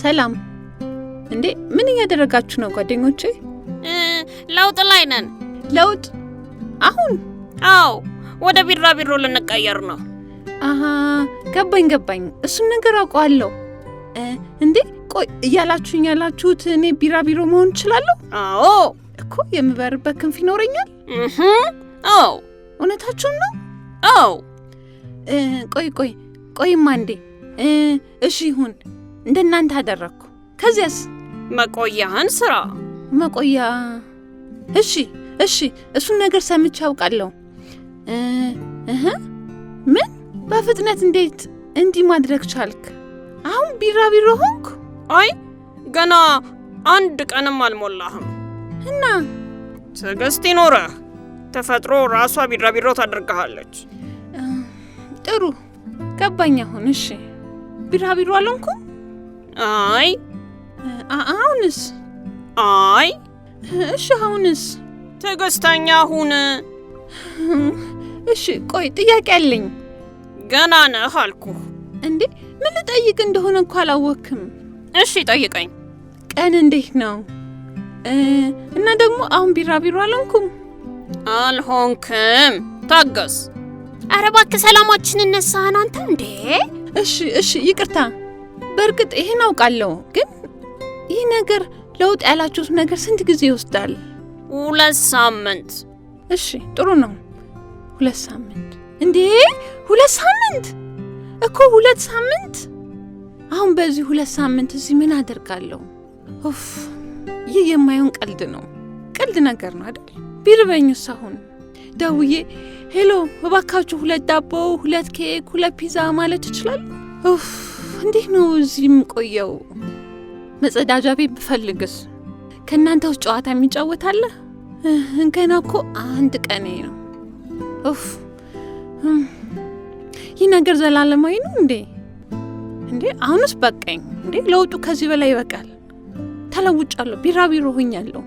ሰላም። እንዴ ምን እያደረጋችሁ ነው ጓደኞቼ? ለውጥ ላይ ነን። ለውጥ? አሁን? አዎ፣ ወደ ቢራቢሮ ልንቀየር ነው። አሃ ገባኝ። እሱን ነገር አውቀዋለሁ። እንዴ ቆይ እያላችሁኝ ያላችሁት እኔ ቢራቢሮ መሆን እችላለሁ? አዎ እኮ የምበርበት ክንፍ ይኖረኛል? አዎ። እውነታችሁን ነው? አዎ። ቆይማ እንዴ። እሺ ይሁን፣ እንደናንተ አደረግኩ። ከዚያስ? መቆያህን ስራ። መቆያ? እሺ እሱን ነገር ሰምቼ አውቃለሁ። ምን? በፍጥነት እንዴት እንዲህ ማድረግ ቻልክ? አሁን ቢራቢሮ ሆንኩ? አይ ገና 1 ቀንም አልሞላህም። እና ትዕግስት ይኖረህ፣ ተፈጥሮ ራሷ ቢራቢሮ ታደርግሃለች። ጥሩ ገባኝ አሁን። እሺ ቢራቢሮ አልሆንኩም? አይ። አሁንስ? አይ። እሺ አሁንስ? ትዕግስተኛ ሁን። እሺ ቆይ ጥያቄ አለኝ። ገና ነህ አልኩህ። እንዴ ምን ልጠይቅ እንደሆነ እንኳ አላወክም። እሺ ጠይቀኝ። ቀን እንዴት ነው? እና ደግሞ አሁን ቢራቢሮ አልሆንኩም? አልሆንክም። ታገስ። ኧረ እባክህ ሰላማችንን ነሳህን አንተ እንዴ። እሺ ይቅርታ። በእርግጥ ይሄን አውቃለሁ፣ ግን ይህ ነገር ለውጥ ያላችሁት ነገር ስንት ጊዜ ይወስዳል? 2 ሳምንት። እሺ ጥሩ ነው። 2 ሳምንት። እንዴ 2 ሳምንት እኮ 2 ሳምንት። አሁን በዚህ 2 ሳምንት እዚህ ምን አደርጋለሁ? ኡፍ ይህ የማይሆን ቀልድ ነው። ቀልድ ነገር ነው አይደል? ቢርበኝስ አሁን ደውዬ ሄሎ እባካችሁ 2 ዳቦ፣ 2 ኬክ፣ 2 ፒዛ ማለት እችላለሁ? ኡፍ እንዴት ነው እዚህ የምቆየው? መጸዳጃ ቤት ብፈልግስ? ከእናንተ ውስጥ ጨዋታ የሚጫወት አለ? ገና እኮ 1 ቀኔ ነው። ኡፍ ይህ ነገር ዘላለማዊ ነው እንዴ? አሁንስ በቃኝ እንዴ? ለውጡ ከዚህ በላይ ይበቃል። ተለውጫለሁ፣ ቢራቢሮ ሆኛለሁ።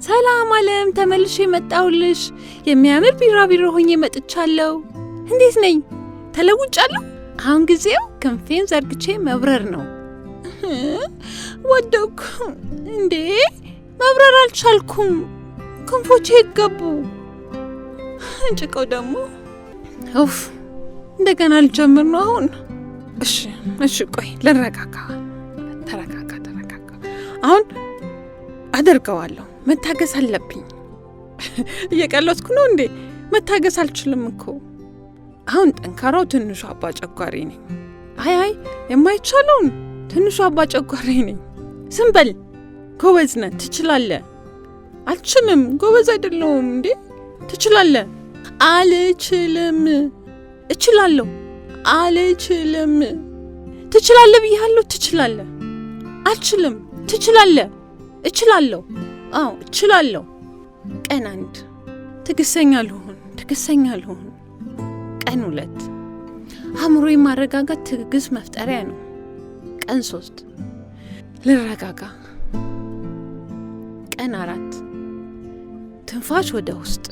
ሰላም ዓለም፣ ተመልሼ መጣሁልሽ። የሚያምር ቢራቢሮ ሆኜ መጥቻለሁ። እንዴት ነኝ? ተለውጫለሁ። አሁን ጊዜው ክንፌን ዘርግቼ መብረር ነው። ወደኩ እንዴ? መብረር አልቻልኩም። ክንፎቼ ይገቡ። ጭቀው ደግሞ ኡፍ እንደገና ልጀምር ነው አሁን። እሺ ቆይ ልረጋጋ። ተረጋጋ። አሁን አደርገዋለሁ። መታገስ አለብኝ። እየቀለድኩ ነው እንዴ? መታገስ አልችልም እኮ። አሁን ጠንካራው ትንሹ አባ ጨጓሪ ነኝ። አይ የማይቻለውን ትንሹ አባ ጨጓሪ ነኝ። ዝም በል። ጎበዝ ነህ፣ ትችላለህ። አልችልም፣ ጎበዝ አይደለሁም እንዴ? ትችላለህ። አልችልም። እችላለሁ። አልችልም። ትችላለህ ብያለሁ። ትችላለህ። አልችልም። ትችላለህ። እችላለሁ። አዎ እችላለሁ። ቀን 1 ትዕግስተኛ ልሁን። ቀን 2 አእምሮዬ ማረጋጋት ትዕግስት መፍጠሪያ ነው። ቀን 3 ልረጋጋ። ቀን 4 ትንፋሽ ወደ ውስጥ።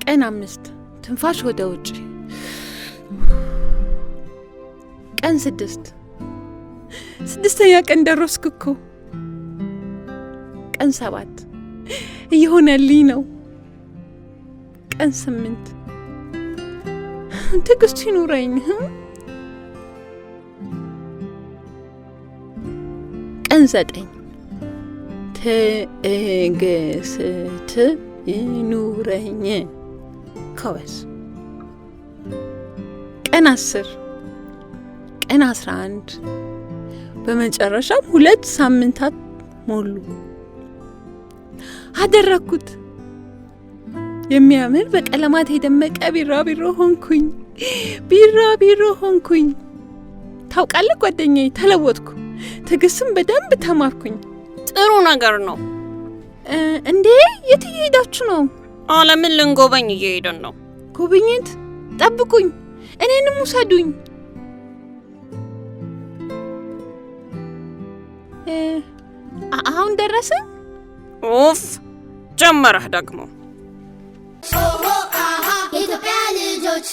ቀን 5 ትንፋሽ ወደ ውጭ። ቀን 6 6ኛ ቀን ደረስኩ እኮ። ቀን 7 እየሆነልኝ ነው። ቀን 8 ትዕግስት ይኑረኝ። ቀን 9 ትዕግስት ይኑረኝ። ከወስ ቀን 10 ቀን 11 በመጨረሻም 2 ሳምንታት ሞሉ። አደረኩት። የሚያምር በቀለማት የደመቀ ቢራቢሮ ሆንኩኝ። ታውቃለህ ጓደኛዬ፣ ተለወጥኩ። ትዕግስትም በደንብ ተማርኩኝ። ጥሩ ነገር ነው። እንዴ የት እየሄዳችሁ ነው? ዓለምን ልንጎበኝ እየሄድን ነው። ጉብኝት? ጠብቁኝ፣ እኔንም ውሰዱኝ። አሁን ደረስን? ኡፍ ጀመረህ ደግሞ። ኢትዮጵያ ልጆች